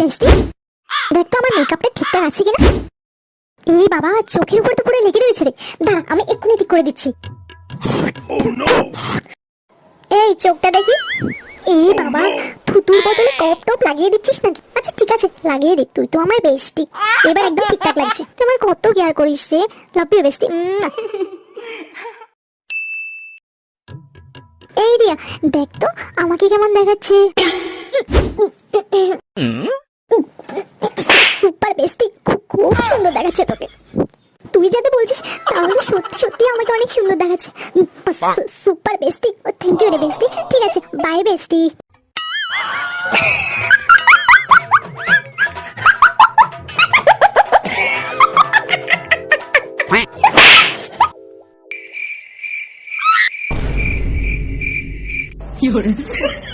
বেস্টি, দেখ তো আমার মেকআপটা ঠিকঠাক আছে কিনা। এই বাবা, চোখের উপর তো পুরো লেগে রয়েছে রে। দাঁড়া, আমি এক্ষুনি ঠিক করে দিচ্ছি। এই চোখটা দেখি। এই বাবা, থুতুর বদলে কপ টপ লাগিয়ে দিচ্ছিস নাকি? আচ্ছা ঠিক আছে, লাগিয়ে দে, তুই তো আমার বেস্টি। এবার একদম ঠিকঠাক লাগছে। তুই আমার কত কেয়ার করিস রে, লাভ ইউ বেস্টি। এই রিয়া, দেখ তো আমাকে কেমন দেখাচ্ছে। সুপার বেস্টি, খুব সুন্দর দেখাচ্ছে তোকে। তুই যাতে বলছিস তাহলে সত্যি সত্যি আমাকে অনেক সুন্দর দেখাচ্ছে। সুপার বেস্টি, থ্যাংক ইউ রে বেস্টি। ঠিক আছে, বাই বেস্টি।有人。